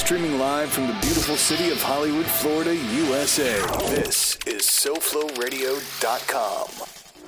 Streaming live from the beautiful city of Hollywood, Florida, USA. This is SoFloRadio.com.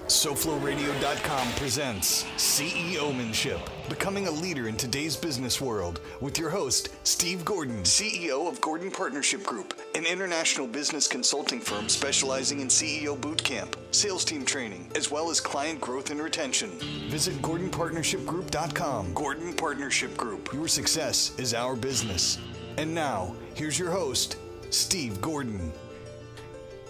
SoFloRadio.com presents CEOmanship, becoming a leader in today's business world, with your host, Steve Gordon, CEO of Gordon Partnership Group, an international business consulting firm specializing in CEO bootcamp, sales team training, as well as client growth and retention. Visit GordonPartnershipGroup.com. Gordon Partnership Group. Your success is our business. And now, here's your host, Steve Gordon.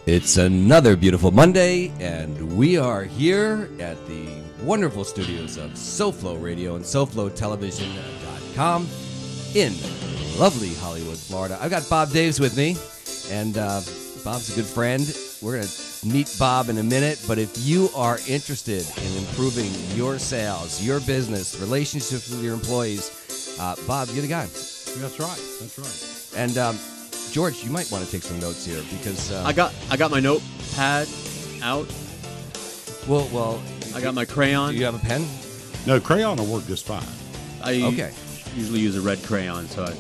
It's another beautiful Monday, and we are here at the wonderful studios of SoFlo Radio and SoFloTelevision.com in lovely Hollywood, Florida. I've got Bob Daves with me, and Bob's a good friend. We're going to meet Bob in a minute, but if you are interested in improving your sales, your business, relationships with your employees, Bob, you're the guy. That's right. And George, you might want to take some notes here because I got my notepad out. Well, I got my crayon. Do you have a pen? No, crayon will work just fine. I usually use a red crayon, so it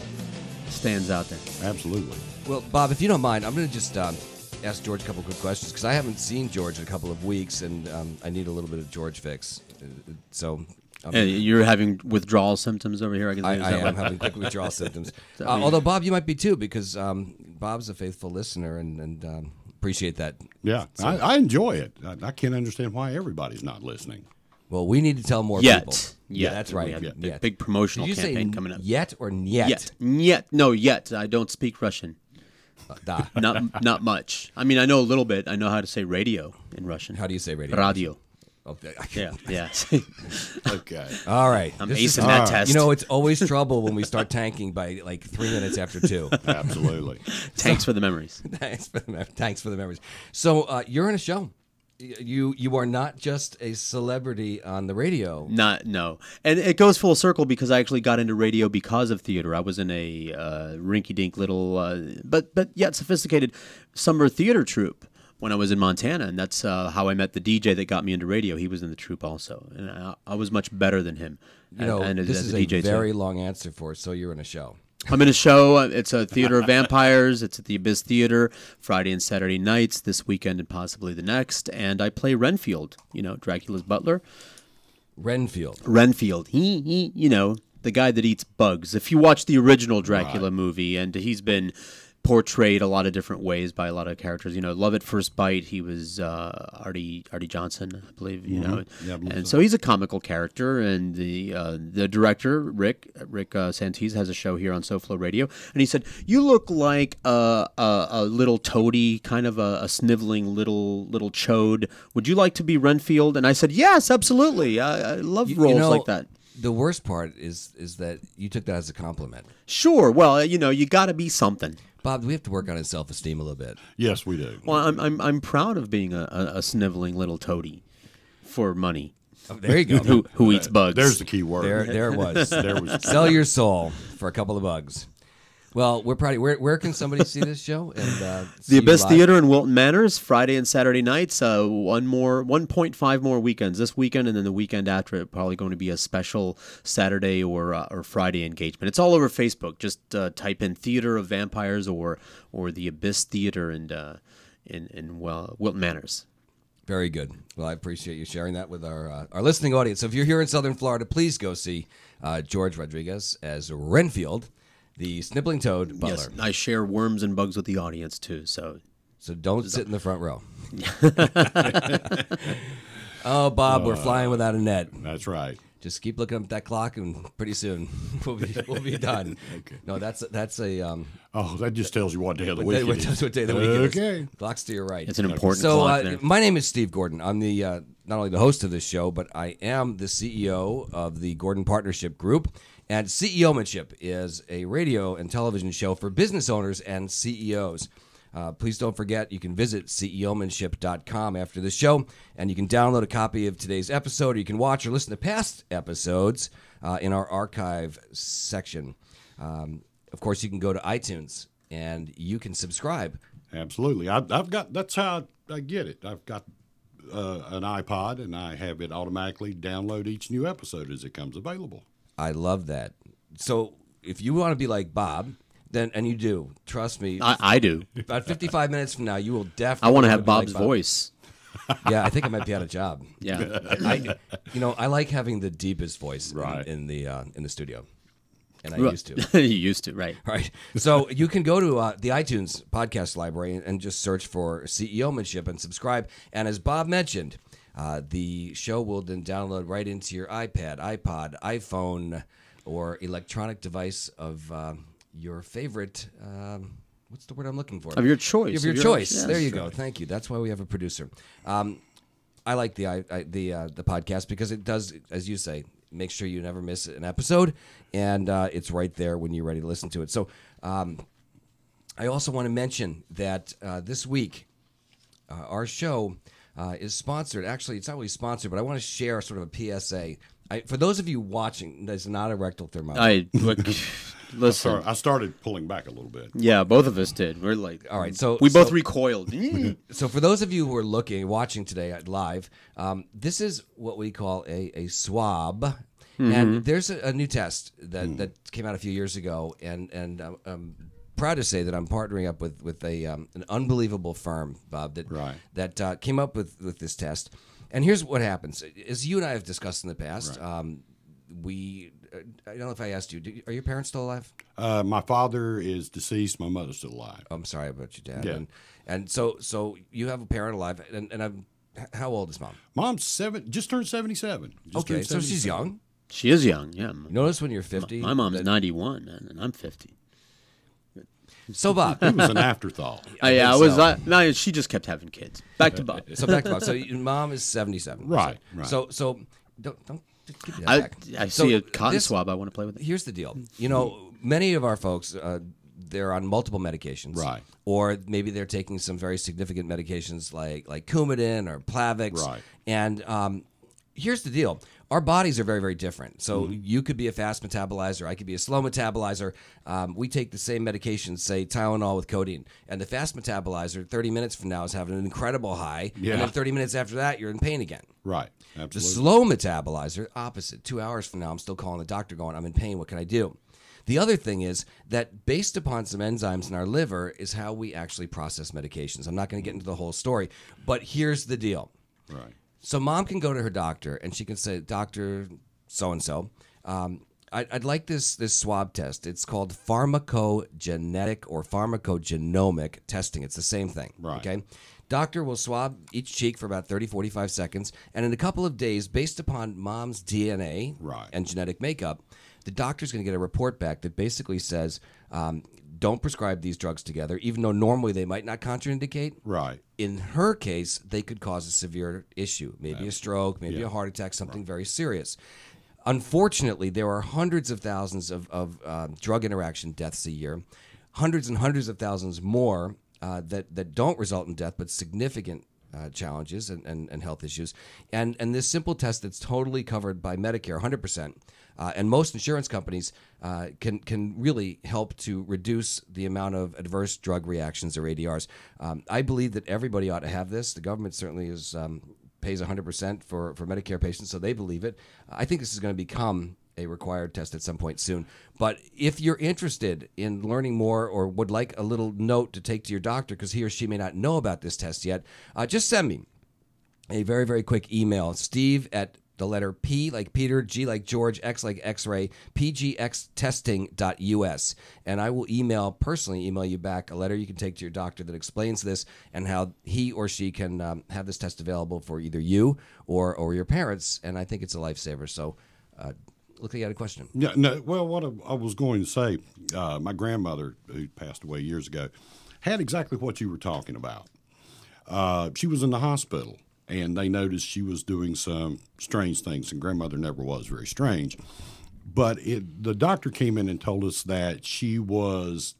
stands out there. Absolutely. Well, Bob, if you don't mind, I'm going to just ask George a couple quick questions because I haven't seen George in a couple of weeks, and I need a little bit of George fix. So. You're having withdrawal symptoms over here? I am having quick withdrawal symptoms. Although, Bob, you might be too, because Bob's a faithful listener and appreciate that. Yeah, so, I enjoy it. I can't understand why everybody's not listening. Well, we need to tell more people. Yeah, that's right. A big promotional campaign coming up. Yet or niet? No, yet. I don't speak Russian. Not much. I mean, I know a little bit. I know how to say radio in Russian. How do you say radio? Radio. Okay. Yeah. Okay. All right. I'm acing that test. You know, it's always trouble when we start tanking by like 3 minutes after 2. Absolutely. Thanks for the memories. Thanks for the memories. So you're in a show. You are not just a celebrity on the radio. No. And it goes full circle because I actually got into radio because of theater. I was in a rinky-dink little, but yet sophisticated summer theater troupe when I was in Montana, and that's how I met the DJ that got me into radio. He was in the troupe also, and I was much better than him. This is a very long answer for so you're in a show. I'm in a show. It's a Theater of Vampires. It's at the Abyss Theater, Friday and Saturday nights, this weekend and possibly the next, and I play Renfield, Dracula's butler. Renfield. He, the guy that eats bugs. If you watch the original Dracula movie, and he's been portrayed a lot of different ways by a lot of characters. Love at First Bite. He was Artie Johnson, I believe. And so he's a comical character. And the director Rick Santees has a show here on SoFlo Radio, and he said, "You look like a little toady, kind of a sniveling little chode. Would you like to be Renfield?" And I said, "Yes, absolutely. I love roles like that." The worst part is that you took that as a compliment. Sure. Well, you got to be something. Bob, we have to work on his self-esteem a little bit. Yes, we do. Well, I'm proud of being a sniveling little toady for money. Oh, there you go. who eats bugs? There's the key word. There it was. There was. Sell your soul for a couple of bugs. Well, we're probably where can somebody see this show? And the Abyss Theater in Wilton Manors, Friday and Saturday nights. 1.5 more weekends this weekend, and then the weekend after it probably going to be a special Saturday or Friday engagement. It's all over Facebook. Just type in Theater of Vampires or the Abyss Theater in Wilton Manors. Very good. Well, I appreciate you sharing that with our listening audience. So if you're here in Southern Florida, please go see George Rodriguez as Renfield, the sniveling toad butler. Yes, I share worms and bugs with the audience too. So don't sit in the front row. Oh, Bob, we're flying without a net. That's right. Just keep looking up at that clock, and pretty soon we'll be done. Okay. No, that's a. Oh, that just tells you what day of the week it is. That's what day of the week it is. Okay. Clock's to your right. It's an important clock there. My name is Steve Gordon. I'm the not only the host of this show, but I am the CEO of the Gordon Partnership Group. And CEOmanship is a radio and television show for business owners and CEOs. Please don't forget, you can visit CEOmanship.com after the show, and you can download a copy of today's episode, or you can watch or listen to past episodes in our archive section. Of course, you can go to iTunes, and you can subscribe. Absolutely. I've got. That's how I get it. I've got an iPod, and I have it automatically download each new episode as it comes available. I love that. So if you want to be like Bob, then and you do, trust me. I do. About 55 minutes from now, you will definitely. I want to have be like Bob's Bob. voice. Yeah, I think I might be out of job. Yeah. I like having the deepest voice Right. in the studio, and I Right. used to. You used to, right? Right. So you can go to the iTunes podcast library and just search for CEOmanship and subscribe. And as Bob mentioned, the show will then download right into your iPad, iPod, iPhone, or electronic device of your favorite. What's the word I'm looking for? Of your choice. Of your Of your- choice. yes. There you go. Thank you. That's why we have a producer. I like the podcast because it does, as you say, make sure you never miss an episode, and it's right there when you're ready to listen to it. So I also want to mention that this week our show is sponsored. Actually, it's not really sponsored, but I want to share sort of a PSA. For those of you watching, that's not a rectal thermometer. Listen. Sorry, I started pulling back a little bit. Yeah, both of us did. We're like, All right, so we both recoiled. So for those of you who are watching today live, this is what we call a swab, and there's a new test that came out a few years ago, and I'm proud to say that I'm partnering up with an unbelievable firm, Bob, that came up with this test. And here's what happens: as you and I have discussed in the past, I don't know if I asked you, are your parents still alive? My father is deceased. My mother's still alive. I'm sorry about your dad. Yeah. And so you have a parent alive, and how old is Mom? Mom's just turned 77. Okay, so she's young. She is young, yeah. Notice when you're 50. My mom's 91, man, and I'm 50. So Bob, It was an afterthought. No, she just kept having kids. Back to Bob. So back to Bob. So your mom is 77. Right, So, right. So don't give me that back. I So see a cotton this- swab. I want to play with it. Here's the deal. You know, many of our folks, they're on multiple medications. Right. Or maybe they're taking some very significant medications like Coumadin or Plavix. Right. And here's the deal. Our bodies are very, very different. So Mm-hmm. you could be a fast metabolizer. I could be a slow metabolizer. We take the same medications, say Tylenol with codeine. And the fast metabolizer, 30 minutes from now, is having an incredible high. Yeah. And then 30 minutes after that, you're in pain again. Right. The Absolutely. slow metabolizer, opposite. 2 hours from now, I'm still calling the doctor going, I'm in pain. What can I do? The other thing is that based upon some enzymes in our liver is how we actually process medications. I'm not going to get into the whole story, but here's the deal. Right. So Mom can go to her doctor and she can say, Doctor so-and-so, I'd like this swab test. It's called pharmacogenetic or pharmacogenomic testing. It's the same thing. Right. Okay. Doctor will swab each cheek for about 30, 45 seconds. And in a couple of days, based upon Mom's DNA Right. and genetic makeup, the doctor's going to get a report back that basically says, don't prescribe these drugs together, even though normally they might not contraindicate. Right. In her case, they could cause a severe issue, maybe a stroke, maybe a heart attack, something very serious. Unfortunately, there are hundreds of thousands of drug interaction deaths a year, hundreds and hundreds of thousands more that don't result in death, but significant challenges and health issues. And this simple test that's totally covered by Medicare, 100%, and most insurance companies can really help to reduce the amount of adverse drug reactions or ADRs. I believe that everybody ought to have this. The government certainly is pays 100% for Medicare patients, so they believe it. I think this is going to become a required test at some point soon. But if you're interested in learning more or would like a little note to take to your doctor because he or she may not know about this test yet, just send me a very, very quick email. Steve at the letter P like Peter, G like George, X like X-ray, pgxtesting.us. And I will personally email you back a letter you can take to your doctor that explains this and how he or she can have this test available for either you or your parents. And I think it's a lifesaver. So look like you had a question. Yeah, no, well, what I was going to say, my grandmother, who passed away years ago, had exactly what you were talking about. She was in the hospital, and they noticed she was doing some strange things, and grandmother never was very strange. But the doctor came in and told us that she was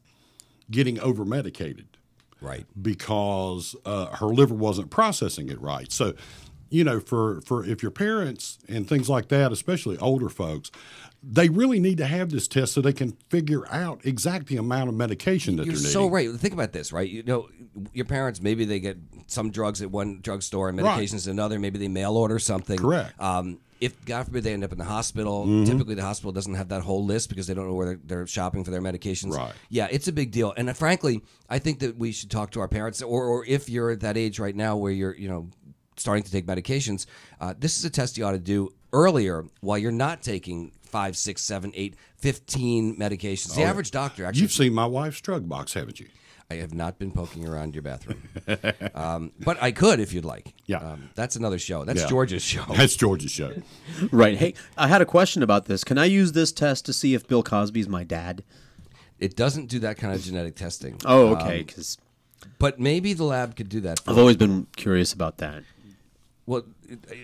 getting over-medicated. Right. Because her liver wasn't processing it right. So, you know, for if your parents and things like that, especially older folks, they really need to have this test so they can figure out exact the amount of medication that You're they're so needing. right. Think about this, right? You know, your parents, maybe they get some drugs at one drugstore and medications at another. Maybe they mail order something. Correct. if, God forbid, they end up in the hospital, typically the hospital doesn't have that whole list because they don't know where they're shopping for their medications. Right. Yeah, it's a big deal. And frankly, I think that we should talk to our parents, or if you're at that age right now where you're, starting to take medications, this is a test you ought to do earlier while you're not taking 5, 6, 7, 8, 15 medications. The average doctor actually... You've seen my wife's drug box, haven't you? I have not been poking around your bathroom. But I could if you'd like. Yeah. That's another show. That's George's show. That's George's show. Right. Hey, I had a question about this. Can I use this test to see if Bill Cosby's my dad? It doesn't do that kind of genetic testing. Oh, okay. But maybe the lab could do that for I've you. always been curious about that. Well,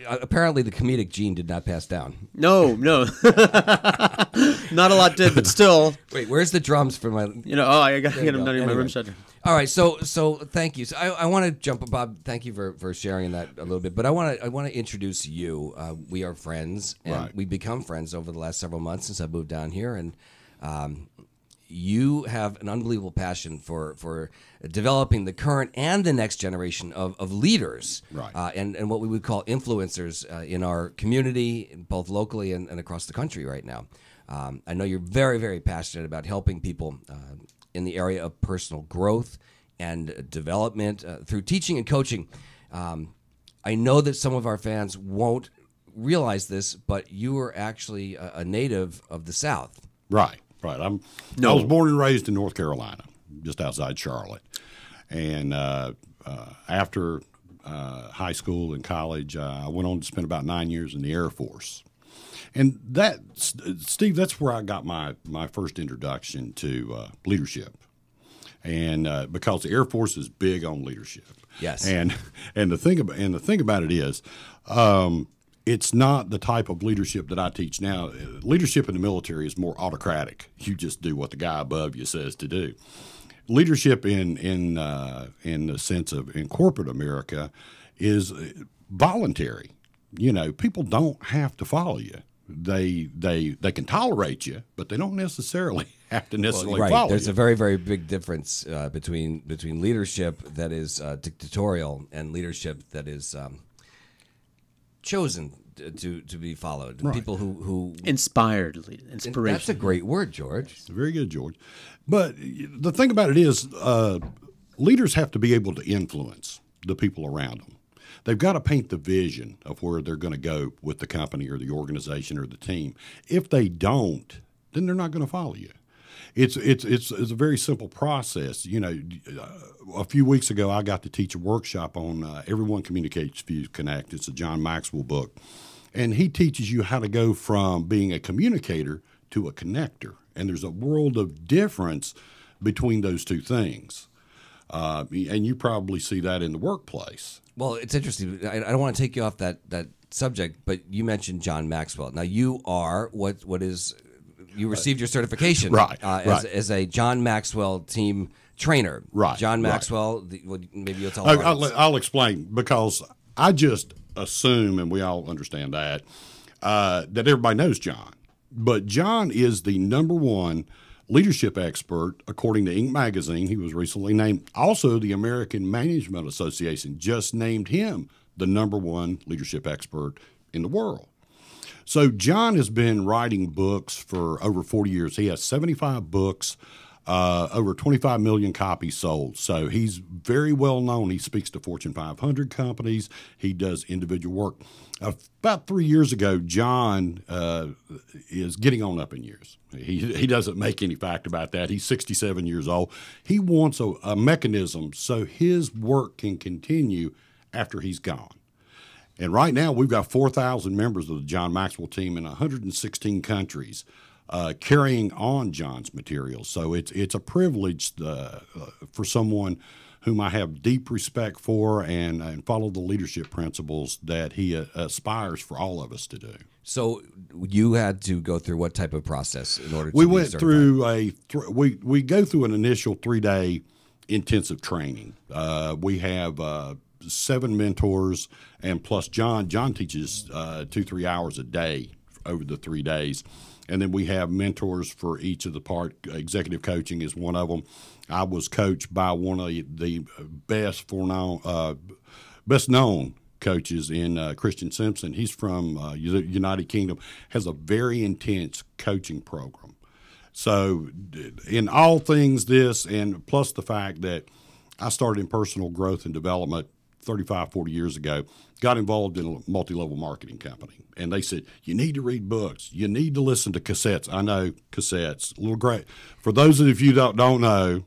apparently the comedic gene did not pass down. No. Not a lot did, but still. Wait, where's the drums for my... I got to get them done in my room shutter. All right, so thank you. So I want to jump, Bob. Thank you for sharing that a little bit. But I want to introduce you. We are friends, and we've become friends over the last several months since I moved down here. And you have an unbelievable passion for developing the current and the next generation of leaders, and what we would call influencers in our community, both locally and across the country right now. I know you're very, very passionate about helping people in the area of personal growth and development through teaching and coaching. I know that some of our fans won't realize this, but you are actually a native of the South. Right. I was born and raised in North Carolina, just outside Charlotte. And after high school and college, I went on to spend about 9 years in the Air Force. And Steve, that's where I got my first introduction to leadership. And because the Air Force is big on leadership. Yes. And the thing about it is, it's not the type of leadership that I teach now. Leadership in the military is more autocratic. You just do what the guy above you says to do. Leadership in the sense of in corporate America is voluntary. People don't have to follow you. They can tolerate you, but they don't necessarily have to follow you. There's a very, very big difference between leadership that is dictatorial and leadership that is chosen to be followed. Right. People who inspiration. That's a great word, George. It's very good, George. But the thing about it is, leaders have to be able to influence the people around them. They've got to paint the vision of where they're going to go with the company or the organization or the team. If they don't, then they're not going to follow you. It's a very simple process. A few weeks ago, I got to teach a workshop on Everyone Communicates, Fuse, Connect. It's a John Maxwell book. And he teaches you how to go from being a communicator to a connector. And there's a world of difference between those two things. And you probably see that in the workplace. Well, it's interesting. I don't want to take you off that subject, but you mentioned John Maxwell. Now, you are what is... You received your certification as a John Maxwell team trainer. Right. John Maxwell, maybe you'll tell us. I'll explain, because I just assume, and we all understand that everybody knows John. But John is the #1 leadership expert, according to Inc. magazine. He was recently named. Also, the American Management Association just named him the #1 leadership expert in the world. So John has been writing books for over 40 years. He has 75 books, over 25 million copies sold. So he's very well known. He speaks to Fortune 500 companies. He does individual work. About 3 years ago, John is getting on up in years. He doesn't make any fact about that. He's 67 years old. He wants a mechanism so his work can continue after he's gone. And right now, we've got 4,000 members of the John Maxwell team in 116 countries carrying on John's materials. So it's a privilege for someone whom I have deep respect for and follow the leadership principles that he aspires for all of us to do. So you had to go through what type of process in order to we be went certified? through we go through an initial 3-day intensive training. We have 7 mentors, and plus John teaches 2-3 hours a day over the 3 days. And then we have mentors for each of the part. Executive coaching is one of them. I was coached by one of the best known coaches in Christian Simpson. He's from United Kingdom, has a very intense coaching program. So in all things this, and plus the fact that I started in personal growth and development 35, 40 years ago, got involved in a multi-level marketing company. And they said, you need to read books. You need to listen to cassettes. I know cassettes, a little gray. For those of you that don't know,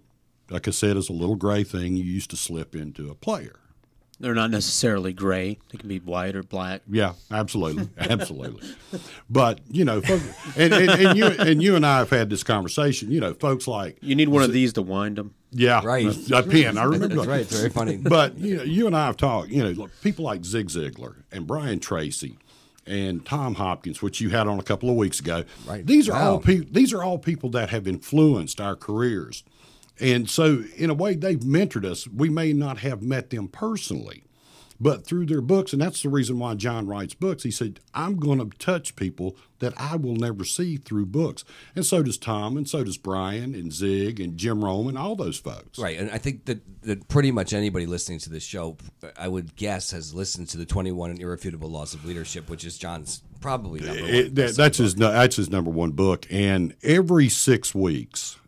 a cassette is a little gray thing you used to slip into a player. They're not necessarily gray. They can be white or black. Yeah, absolutely, absolutely. But folks, and you and I have had this conversation. Folks like you need one of these to wind them. Yeah, right. A pen. I remember. That's right. It's very funny. But you and I have talked. People like Zig Ziglar and Brian Tracy and Tom Hopkins, which you had on a couple of weeks ago. Right. These are all people that have influenced our careers. And so, in a way, they've mentored us. We may not have met them personally, but through their books, and that's the reason why John writes books. He said, I'm going to touch people that I will never see through books. And so does Tom, and so does Brian, and Zig, and Jim Rome, and all those folks. Right, and I think that pretty much anybody listening to this show, I would guess, has listened to the 21 Irrefutable Laws of Leadership, which is John's probably number one. That's his number one book. And every 6 weeks,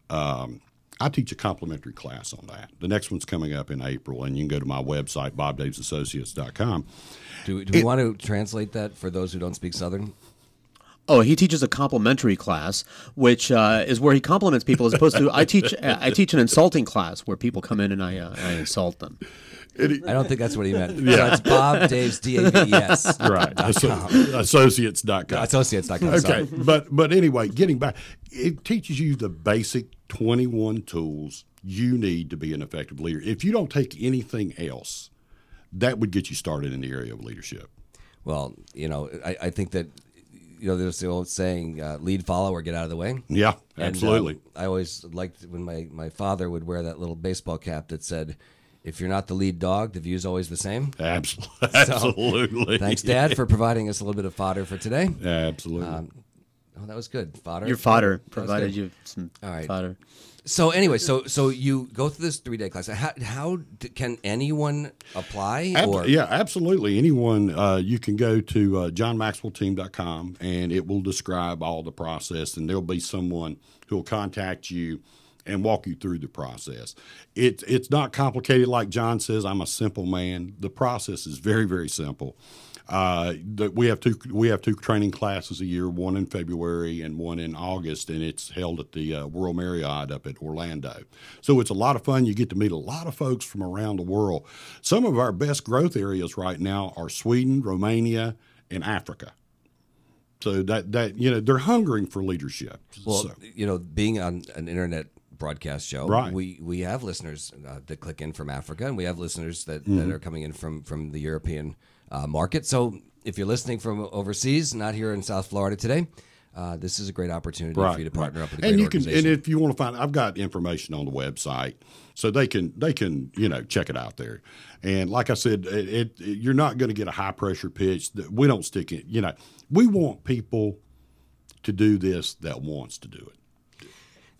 I teach a complimentary class on that. The next one's coming up in April, and you can go to my website, bobdavesassociates.com. Do we want to translate that for those who don't speak Southern? Oh, he teaches a complimentary class, which is where he compliments people, as opposed to I teach an insulting class where people come in and I insult them. I don't think that's what he meant. Yeah. So it's Bob Dave's DAVES. Right. Associates.com. Associates.com. Okay. Sorry. But anyway, getting back, it teaches you the basic 21 tools you need to be an effective leader. If you don't take anything else, that would get you started in the area of leadership. Well, I think that, there's the old saying, lead, follow, or get out of the way. Yeah, absolutely. And, I always liked when my father would wear that little baseball cap that said, if you're not the lead dog, the view's always the same. Absolutely. So, thanks, Dad, for providing us a little bit of fodder for today. Absolutely. That was good. Fodder. Your fodder provided you some fodder. So anyway, so you go through this 3-day class. How can anyone apply? Yeah, absolutely. Anyone. You can go to johnmaxwellteam.com, and it will describe all the process, and there'll be someone who will contact you and walk you through the process. It's not complicated like John says. I'm a simple man. The process is very, very simple. We have two training classes a year, one in February and one in August, and it's held at the World Marriott up at Orlando. So it's a lot of fun. You get to meet a lot of folks from around the world. Some of our best growth areas right now are Sweden, Romania, and Africa. So that they're hungering for leadership. Well, being on an internet broadcast show, right. we have listeners that click in from Africa, and we have listeners that are coming in from the European market. So if you're listening from overseas, not here in South Florida today, this is a great opportunity for you to partner up with a great organization. And if you want to find, I've got information on the website, so they can check it out there. And like I said, you're not going to get a high pressure pitch. We don't stick it. We want people to do this that wants to do it.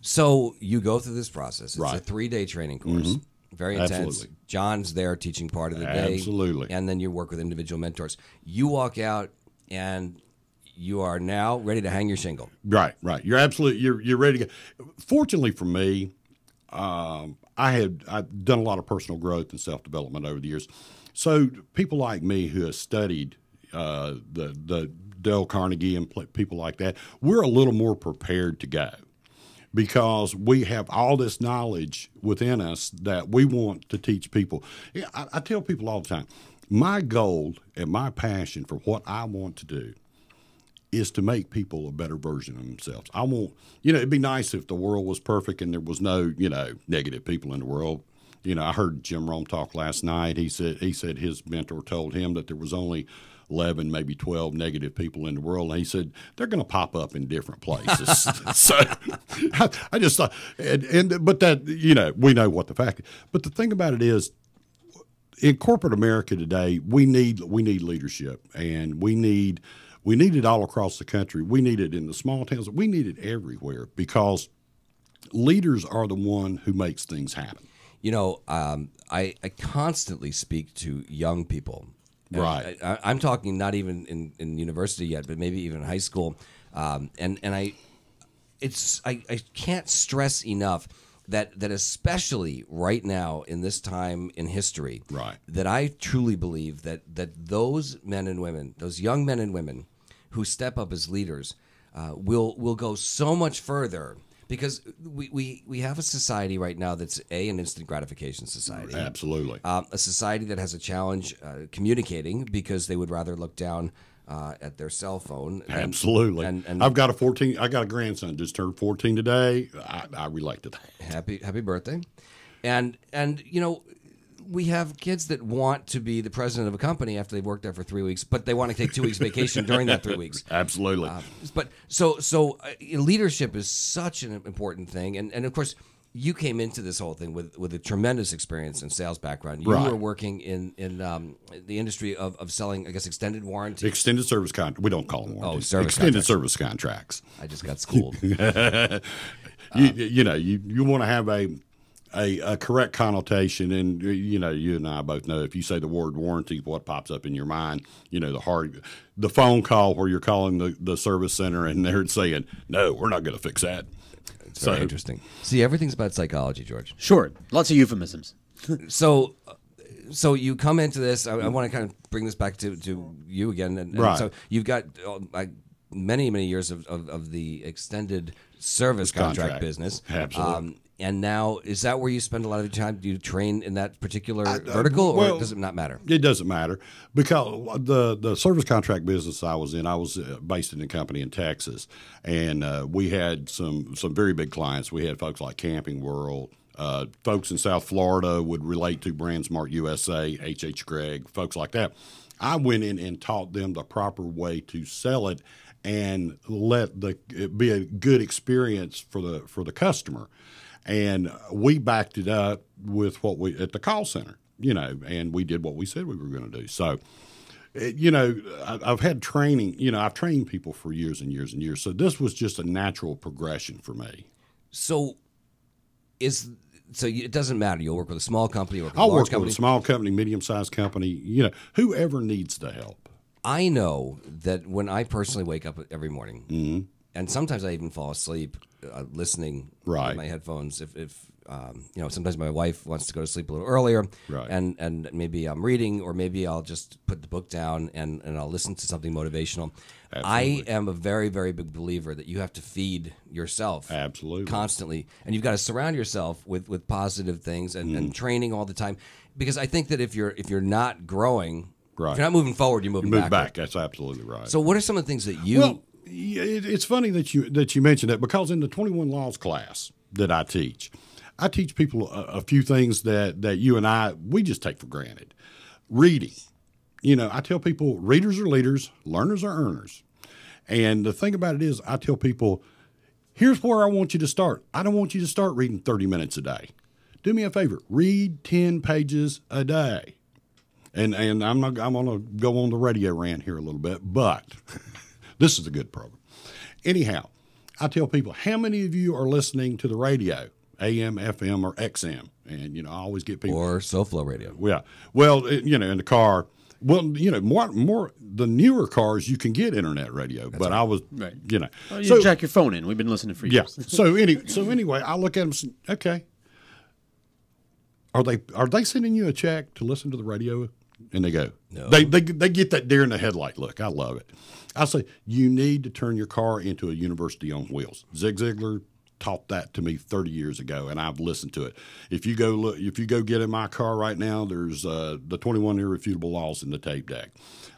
So you go through this process. It's right. a 3-day training course. Very intense. Absolutely. John's there teaching part of the day. Absolutely. And then you work with individual mentors. You walk out and you are now ready to hang your shingle. Right. You're absolutely you're ready to go. Fortunately for me, I've done a lot of personal growth and self-development over the years. So people like me who have studied the Dale Carnegie and people like that, we're a little more prepared to go, because we have all this knowledge within us that we want to teach people. I tell people all the time, my goal and my passion for what I want to do is to make people a better version of themselves. I want, it'd be nice if the world was perfect and there was no, negative people in the world. I heard Jim Rome talk last night. He said his mentor told him that there was only 11, maybe 12 negative people in the world. And he said, they're going to pop up in different places. So I just thought, but that, we know what the fact is. But the thing about it is, in corporate America today, we need leadership, and we need it all across the country. We need it in the small towns. We need it everywhere, because leaders are the one who makes things happen. I constantly speak to young people Right. I'm talking not even in university yet, but maybe even in high school. And I can't stress enough that especially right now in this time in history, Right. that I truly believe that those men and women, those young men and women who step up as leaders, will go so much further. Because we have a society right now that's an instant gratification society. Absolutely. A society that has a challenge communicating because they would rather look down at their cell phone. Absolutely. And I've got a grandson just turned 14 today. I relate to that. happy birthday. And we have kids that want to be the president of a company after they've worked there for 3 weeks, but they want to take 2 weeks vacation during that 3 weeks. Absolutely. But so leadership is such an important thing, and of course you came into this whole thing with a tremendous experience and sales background. You Right. were working in the industry of selling, I guess, extended warranty. Extended service contract. We don't call them warranties. service Extended contracts. service contracts. I just got schooled. You want to have a correct connotation, and you and I both know if you say the word warranty, what pops up in your mind? The phone call where you're calling the service center and they're saying, "No, we're not going to fix that." It's very interesting. See, everything's about psychology, George. Sure, lots of euphemisms. So you come into this. I want to kind of bring this back to you again. And Right. So you've got many years of the extended service contract business. Absolutely. And now, is that where you spend a lot of your time? Do you train in that particular vertical, or does it not matter? It doesn't matter because the service contract business I was in, I was based in a company in Texas, and we had some very big clients. We had folks like Camping World. Folks in South Florida would relate to BrandSmart USA, H.H. Gregg, folks like that. I went in and taught them the proper way to sell it and let it be a good experience for the customer. And we backed it up with at the call center, and we did what we said we were going to do. So, I've had training, I've trained people for years and years and years. So this was just a natural progression for me. So it doesn't matter. You'll work with a small company, you'll work with a I'll large work company. with a small company, medium-sized company, whoever needs the help. I know that when I personally wake up every morning, Mm-hmm. and sometimes I even fall asleep listening Right. with my headphones. If sometimes my wife wants to go to sleep a little earlier, Right. and maybe I'm reading, or maybe I'll just put the book down and I'll listen to something motivational. Absolutely. I am a very, very big believer that you have to feed yourself Absolutely. constantly, and you've got to surround yourself with positive things and training all the time. Because I think that if you're not growing, Right. if you're not moving forward, you're moving Move backward. back. That's absolutely right. So, what are some of the things that you? Well, it's funny that you mentioned that because in the 21 Laws class that I teach people a few things that you and we just take for granted. Reading. I tell people readers are leaders, learners are earners. And the thing about it is I tell people, here's where I want you to start. I don't want you to start reading 30 minutes a day. Do me a favor, read 10 pages a day. And I'm going to go on the radio rant here a little bit, but this is a good program. Anyhow, I tell people, how many of you are listening to the radio, AM, FM, or XM? And, I always get people. Or SoFlo radio. Yeah. Well, in the car. Well, more the newer cars you can get internet radio. That's but right. I was, right. Well, you jack your phone in. We've been listening for years. Yeah. So anyway, I look at them and say, okay. Are they sending you a check to listen to the radio? And they go, no. They get that deer in the headlight look. I love it. I say, you need to turn your car into a university on wheels. Zig Ziglar taught that to me 30 years ago, and I've listened to it. If you go get in my car right now, there's the 21 Irrefutable Laws in the tape deck.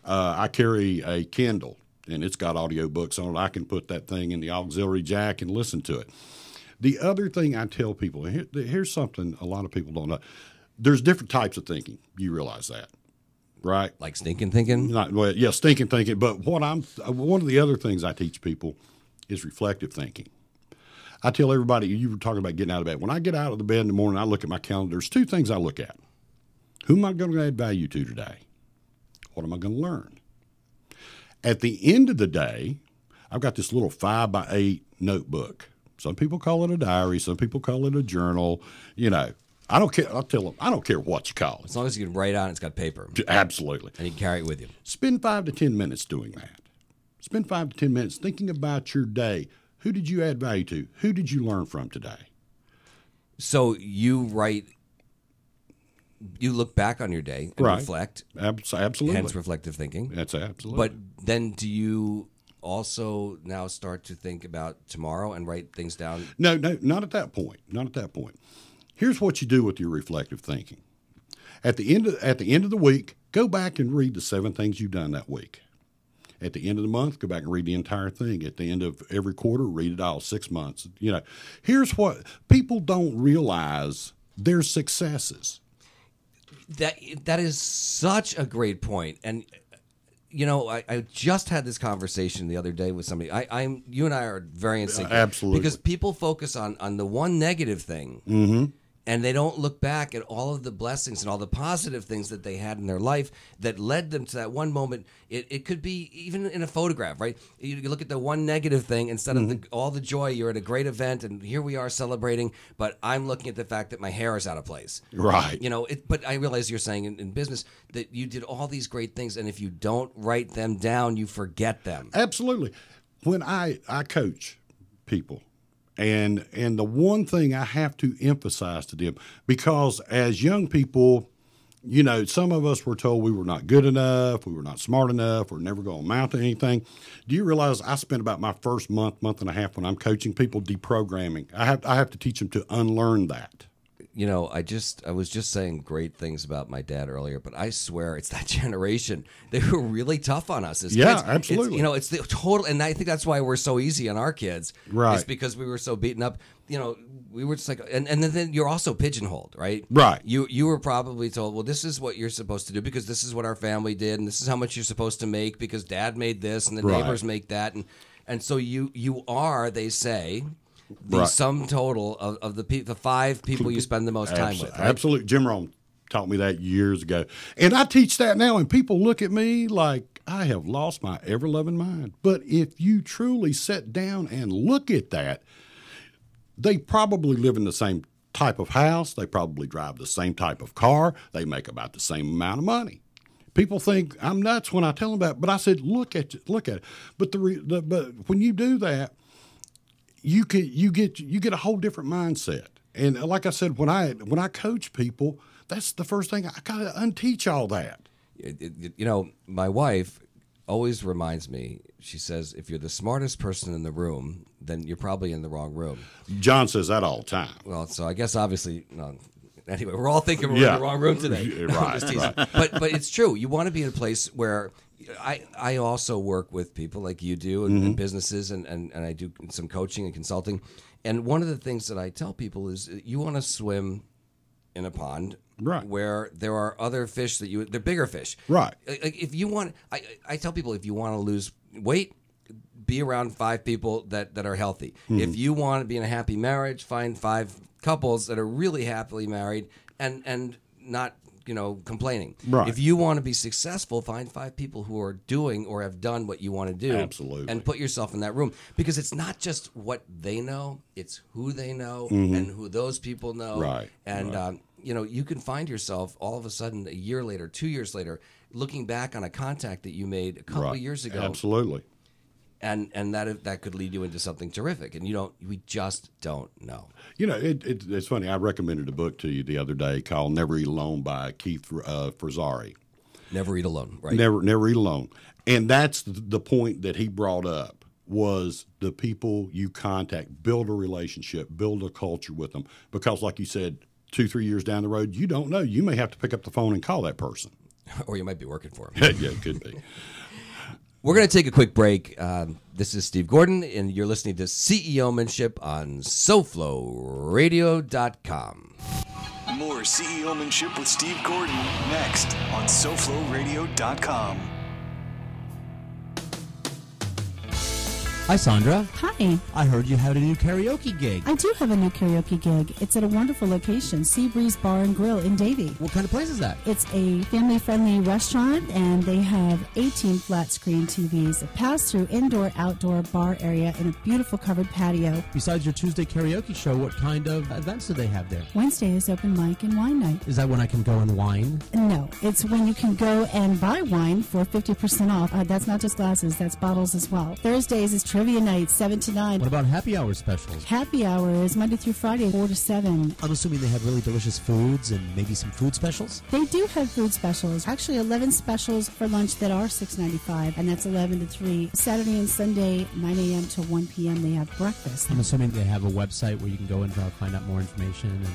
I carry a Kindle, and it's got audiobooks on it. I can put that thing in the auxiliary jack and listen to it. The other thing I tell people, here's something a lot of people don't know. There's different types of thinking. You realize that. Right, like stinking thinking. Stinking thinking. But one of the other things I teach people is reflective thinking. I tell everybody, you were talking about getting out of bed. When I get out of the bed in the morning, I look at my calendar. There's two things I look at. Who am I going to add value to today? What am I going to learn? At the end of the day, I've got this little 5x8 notebook. Some people call it a diary. Some people call it a journal. I don't care. I'll tell them, I don't care what you call it. As long as you can write on it's got paper. Absolutely. And you can carry it with you. Spend 5 to 10 minutes doing that. Spend 5 to 10 minutes thinking about your day. Who did you add value to? Who did you learn from today? So you write, you look back on your day and reflect. Absolutely. Hence reflective thinking. That's absolutely. But then do you also now start to think about tomorrow and write things down? No, not at that point. Not at that point. Here's what you do with your reflective thinking. At the end of the week, go back and read the 7 things you've done that week. At the end of the month, go back and read the entire thing. At the end of every quarter, read it all 6 months. Here's what people don't realize: their successes. That is such a great point. And I just had this conversation the other day with somebody. You and I are very in sync. Absolutely. Because people focus on the one negative thing, and they don't look back at all of the blessings and all the positive things that they had in their life that led them to that one moment. It could be even in a photograph, right? You look at the one negative thing instead of all the joy. You're at a great event, and here we are celebrating, but I'm looking at the fact that my hair is out of place. Right. But I realize you're saying in business that you did all these great things, and if you don't write them down, you forget them. Absolutely. When I coach people, and the one thing I have to emphasize to them, because as young people, some of us were told we were not good enough, we were not smart enough, we're never going to amount to anything. Do you realize I spent about my first month and a half when I'm coaching people deprogramming? I have to teach them to unlearn that. I was just saying great things about my dad earlier, but I swear it's that generation. They were really tough on us as kids. Absolutely. It's the total, and I think that's why we're so easy on our kids. Right. It's because we were so beaten up. We were just like, and then you're also pigeonholed, right? Right. You were probably told, well, this is what you're supposed to do because this is what our family did, and this is how much you're supposed to make because dad made this, and the neighbors make that, and so you are, they say, the sum total of the 5 people you spend the most time with. Right? Absolutely. Jim Rohn taught me that years ago. And I teach that now, and people look at me like I have lost my ever-loving mind. But if you truly sit down and look at that, they probably live in the same type of house. They probably drive the same type of car. They make about the same amount of money. People think I'm nuts when I tell them that, but I said, look at it. But but when you do that, you get a whole different mindset. And like I said, when I coach people, that's the first thing I gotta unteach all that. My wife always reminds me. She says, if you're the smartest person in the room, then you're probably in the wrong room. John says that all the time. Well, so I guess obviously, no. Anyway, we're all thinking we're in the wrong room today. Right. But it's true. You want to be in a place where I also work with people like you do and businesses, and I do some coaching and consulting. And one of the things that I tell people is you want to swim in a pond where there are other fish they're bigger fish. Right. Like if you want, I tell people if you want to lose weight, be around 5 people that are healthy. If you want to be in a happy marriage, find 5 couples that are really happily married and not complaining. Right. If you want to be successful, find 5 people who are doing or have done what you want to do. Absolutely. And put yourself in that room. Because it's not just what they know, it's who they know and who those people know. Right. And, you can find yourself all of a sudden a year later, 2 years later, looking back on a contact that you made a couple of years ago. Absolutely. And that could lead you into something terrific. And we just don't know. It's funny. I recommended a book to you the other day called Never Eat Alone by Keith Frazari. Never eat alone, right? Never eat alone. And that's the point that he brought up was the people you contact, build a relationship, build a culture with them. Because like you said, 2-3 years down the road, you don't know. You may have to pick up the phone and call that person. Or you might be working for him. Yeah, it could be. We're going to take a quick break. This is Steve Gordon, and you're listening to CEOmanship on SoFloRadio.com. More CEOmanship with Steve Gordon next on SoFloRadio.com. Hi, Sandra. Hi. I heard you had a new karaoke gig. I do have a new karaoke gig. It's at a wonderful location, Sea Breeze Bar and Grill in Davie. What kind of place is that? It's a family-friendly restaurant, and they have 18 flat-screen TVs, a pass-through indoor-outdoor bar area, and a beautiful covered patio. Besides your Tuesday karaoke show, what kind of events do they have there? Wednesday is open mic and wine night. Is that when I can go and wine? No, it's when you can go and buy wine for 50% off. That's not just glasses, that's bottles as well. Thursdays is trivia night, 7 to 9. What about happy hour specials? Happy hour is Monday through Friday, 4 to 7. I'm assuming they have really delicious foods and maybe some food specials? They do have food specials. Actually, 11 specials for lunch that are $6.95, and that's 11 to 3. Saturday and Sunday, 9 a.m. to 1 p.m., they have breakfast. I'm assuming they have a website where you can go and find out more information and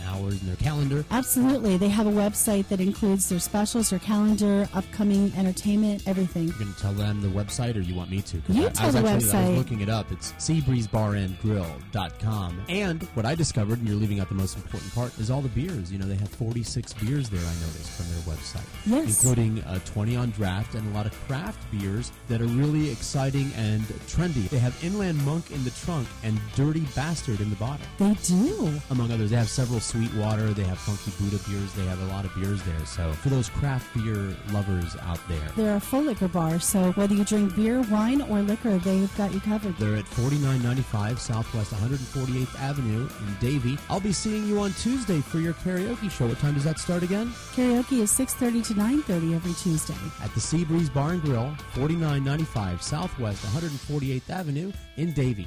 hours and their calendar? Absolutely. They have a website that includes their specials, their calendar, upcoming entertainment, everything. You're going to tell them the website, or you want me to? You tell the website. I was looking it up. It's seabreezebarandgrill.com. And what I discovered, and you're leaving out the most important part, is all the beers. You know, they have 46 beers there, I noticed, from their website. Yes. Including 20 on draft and a lot of craft beers that are really exciting and trendy. They have Inland Monk in the trunk and Dirty Bastard in the bottom. They do. Among others, they have several Sweetwater. They have Funky Buddha beers. They have a lot of beers there. So for those craft beer lovers out there. They're a full liquor bar, so whether you drink beer, wine, or liquor, they've got you covered. They're at 4995 Southwest 148th Avenue in Davie. I'll be seeing you on Tuesday for your karaoke show. What time does that start again? Karaoke is 6:30 to 9:30 every Tuesday. At the Sea Breeze Bar and Grill, 4995 Southwest 148th Avenue in Davie.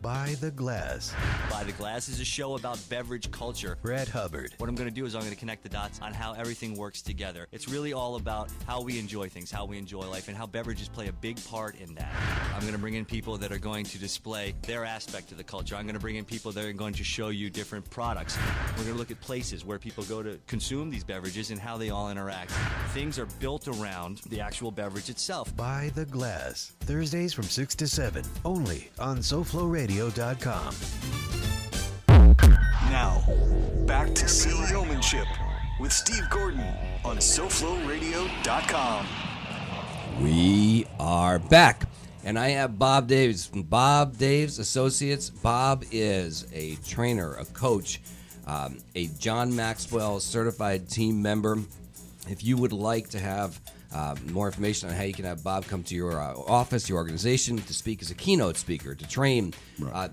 By the Glass. By the Glass is a show about beverage culture. Brad Hubbard. What I'm going to do is I'm going to connect the dots on how everything works together. It's really all about how we enjoy things, how we enjoy life, and how beverages play a big part in that. I'm going to bring in people that are going to display their aspect of the culture. I'm going to bring in people that are going to show you different products. We're going to look at places where people go to consume these beverages and how they all interact. Things are built around the actual beverage itself. By the Glass. Thursdays from 6 to 7. Only on SoFloRadio.com. Now, back to CEOmanship with Steve Gordon on SoFloRadio.com. We are back, and I have Bob Daves from Bob Daves Associates. Bob is a trainer, a coach, a John Maxwell certified team member. If you would like to have more information on how you can have Bob come to your office, your organization, to speak as a keynote speaker, to train. Right.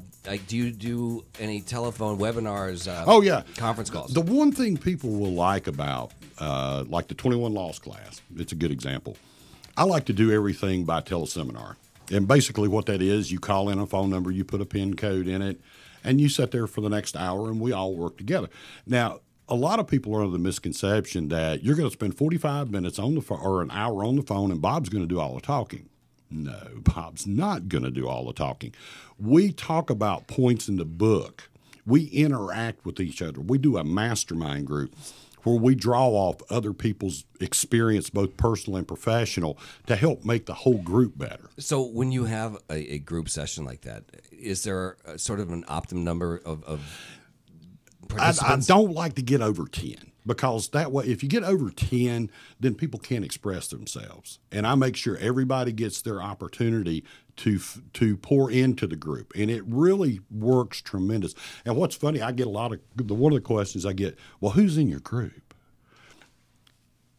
Do you do any telephone webinars? Oh, yeah. Conference calls. The one thing people will like about, like the 21 Loss class, it's a good example. I like to do everything by teleseminar. And basically what that is, you call in a phone number, you put a PIN code in it, and you sit there for the next hour, and we all work together. Now, a lot of people are under the misconception that you're going to spend 45 minutes on the phone or an hour on the phone and Bob's going to do all the talking. No, Bob's not going to do all the talking. We talk about points in the book. We interact with each other. We do a mastermind group where we draw off other people's experience, both personal and professional, to help make the whole group better. So when you have a group session like that, is there sort of an optimum number of I don't like to get over 10 because that way, if you get over 10, then people can't express themselves. And I make sure everybody gets their opportunity to pour into the group. And it really works tremendous. And what's funny, I get one of the questions I get, well, who's in your group?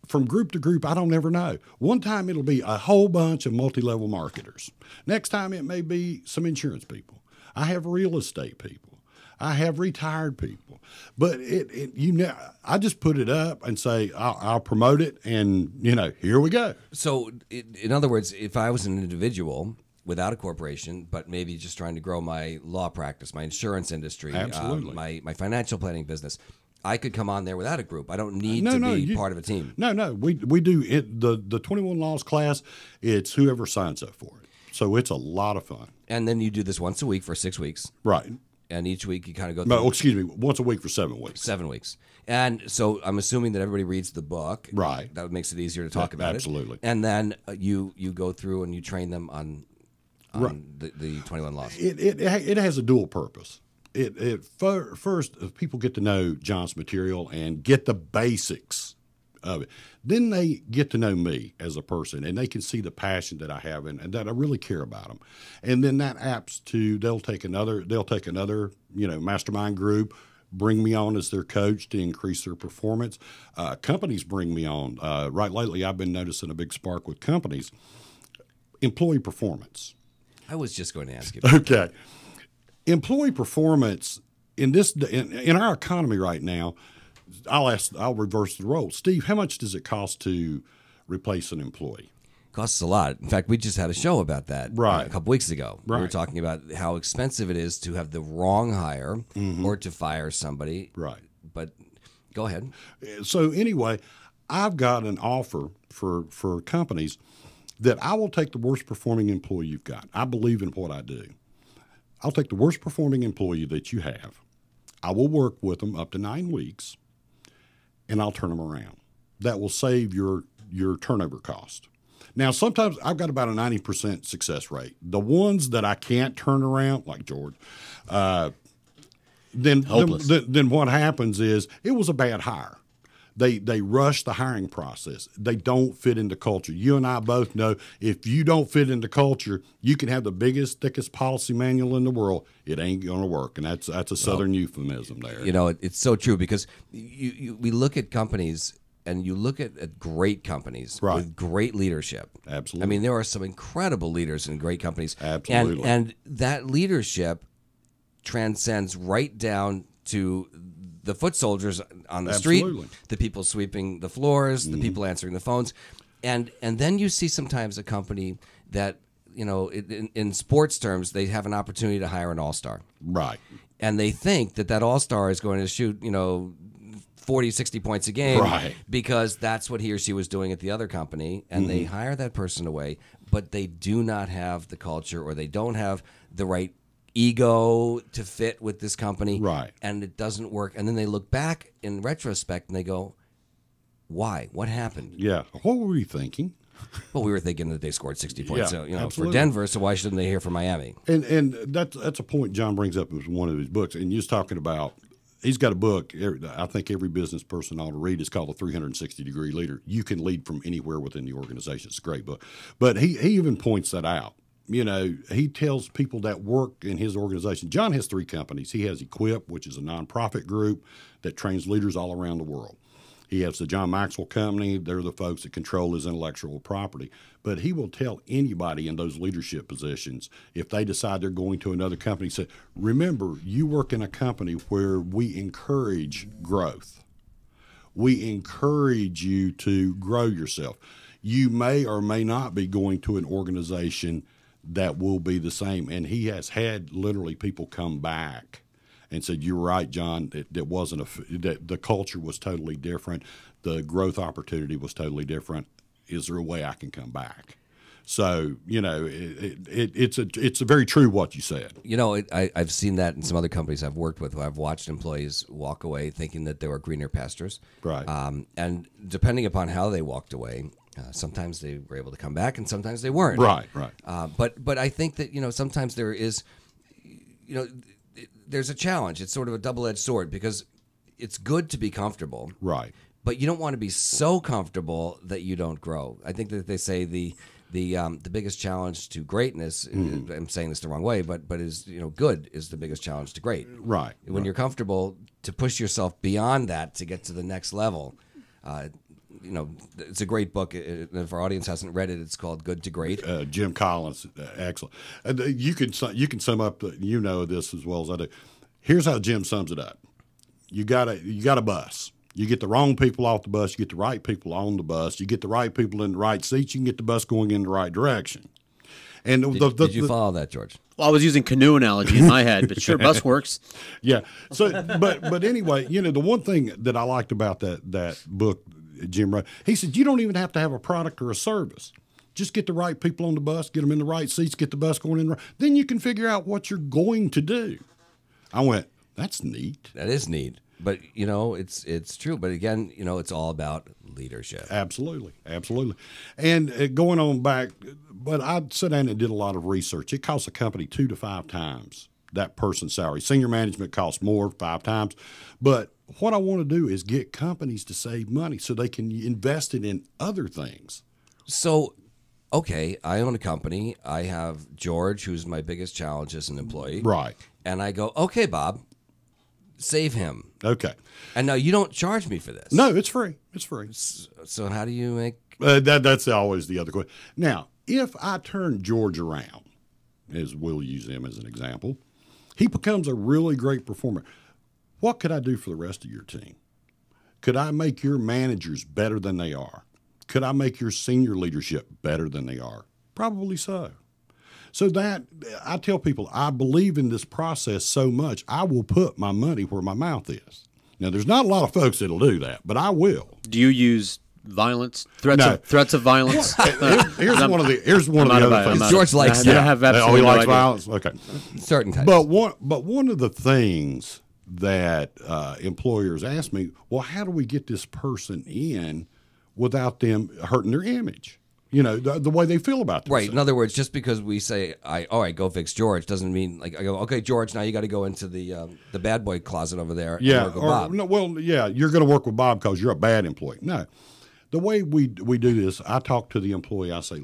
From group to group, I don't ever know. One time it'll be a whole bunch of multi-level marketers. Next time it may be some insurance people. I have real estate people. I have retired people, but I just put it up and say I'll promote it, and here we go. So, in other words, if I was an individual without a corporation, but maybe just trying to grow my law practice, my insurance industry, absolutely, my financial planning business, I could come on there without a group. I don't need to be part of a team. No, we do it. The 21 Laws class. It's whoever signs up for it. So it's a lot of fun. And then you do this once a week for 6 weeks, right? And each week you kind of go through. No, excuse me, once a week for 7 weeks. 7 weeks. And so I'm assuming that everybody reads the book. Right. That makes it easier to talk about absolutely. it. And then you go through and you train them on the 21 Laws. It has a dual purpose. First, people get to know John's material and get the basics of it. Then they get to know me as a person, and they can see the passion that I have and that I really care about them. And then that apps to they'll take another mastermind group, bring me on as their coach to increase their performance. Companies bring me on. Right lately, I've been noticing a big spark with companies. Employee performance. I was just going to ask you. Okay. Employee performance in our economy right now, I'll reverse the role. Steve, how much does it cost to replace an employee? Costs a lot. In fact, we just had a show about that Right. a couple weeks ago. Right. We were talking about how expensive it is to have the wrong hire or to fire somebody. Right. But go ahead. So anyway, I've got an offer for companies that I will take the worst performing employee you've got. I believe in what I do. I'll take the worst performing employee that you have. I will work with them up to 9 weeks, and I'll turn them around. That will save your turnover cost. Now, sometimes I've got about a 90% success rate. The ones that I can't turn around, like George, then what happens is it was a bad hire. They rush the hiring process. They don't fit into culture. You and I both know if you don't fit into culture, you can have the biggest, thickest policy manual in the world. It ain't going to work, and that's a Southern euphemism there. You know, it's so true because we look at companies and you look at great companies Right. with great leadership. Absolutely. I mean, there are some incredible leaders in great companies. Absolutely. And that leadership transcends right down to the foot soldiers on the Absolutely. street, the people sweeping the floors, the people answering the phones. And then you see sometimes a company that, you know, in sports terms, they have an opportunity to hire an all-star. Right. And they think that all-star is going to shoot, 40, 60 points a game Right. because that's what he or she was doing at the other company, and they hire that person away, but they do not have the culture or they don't have the right ego to fit with this company. Right. And it doesn't work. And then they look back in retrospect and they go, why? What happened? Yeah. What were you thinking? Well, we were thinking that they scored 60 points Yeah, for absolutely. Denver, so why shouldn't they hear from Miami? And that's a point John brings up in one of his books. And you're talking about, he's got a book I think every business person ought to read. It's called The 360-Degree Leader. You can lead from anywhere within the organization. It's a great book. But he even points that out. You know, he tells people that work in his organization. John has 3 companies. He has Equip, which is a nonprofit group that trains leaders all around the world. He has the John Maxwell Company. They're the folks that control his intellectual property. But he will tell anybody in those leadership positions, if they decide they're going to another company, say, remember, you work in a company where we encourage growth. We encourage you to grow yourself. You may or may not be going to an organization that will be the same. And he has had literally people come back and said, "You're right, John. That wasn't that the culture was totally different. The growth opportunity was totally different. Is there a way I can come back?" So it's a very true what you said. I've seen that in some other companies I've worked with. Where I've watched employees walk away thinking that they were greener pastures. Right. And depending upon how they walked away. Sometimes they were able to come back, and sometimes they weren't. Right. But I think that sometimes there is, there's a challenge. It's sort of a double-edged sword because it's good to be comfortable, Right. but you don't want to be so comfortable that you don't grow. I think that they say the biggest challenge to greatness. I'm saying this the wrong way, but is good is the biggest challenge to great. Right. When you're comfortable to push yourself beyond that to get to the next level. It's a great book. If our audience hasn't read it, it's called Good to Great. Jim Collins, excellent. You can sum up. This as well as I do. Here's how Jim sums it up. You got a bus. You get the wrong people off the bus. You get the right people on the bus. You get the right people in the right seats. You can get the bus going in the right direction. And did you follow that, George? Well, I was using canoe analogy in my head, but sure, bus works. Yeah. So, but anyway, the one thing that I liked about that book, Jim wrote, he said, you don't even have to have a product or a service. Just get the right people on the bus, get them in the right seats, get the bus going in. Then you can figure out what you're going to do. I went, that's neat. That is neat. But, it's true. But again, it's all about leadership. Absolutely. And going on back, but I sat down and did a lot of research. It costs a company 2 to 5 times that person's salary. Senior management costs more, 5 times. But what I want to do is get companies to save money so they can invest it in other things. So, okay, I own a company. I have George, who's my biggest challenge as an employee. Right. And I go, okay, Bob, save him. Okay. And now you don't charge me for this. No, it's free. It's free. So how do you make... That's always the other question. Now, if I turn George around, as we'll use him as an example, he becomes a really great performer. What could I do for the rest of your team? Could I make your managers better than they are? Could I make your senior leadership better than they are? Probably so. So that, I tell people, I believe in this process so much, I will put my money where my mouth is. Now, there's not a lot of folks that'll do that, but I will. Do you use violence? Threats of violence? Here's one of the other things. George likes that. I have absolutely he likes no idea. violence? Okay. Certain types. But one of the things that employers ask me, well, how do we get this person in without them hurting their image? You know, the way they feel about themselves. Right. In other words, just because we say, all right, go fix George, doesn't mean, like, I go, okay, George, now you got to go into the bad boy closet over there Yeah. and work with Bob. No, well, yeah, you're going to work with Bob because you're a bad employee. No. The way we do this, I talk to the employee, I say,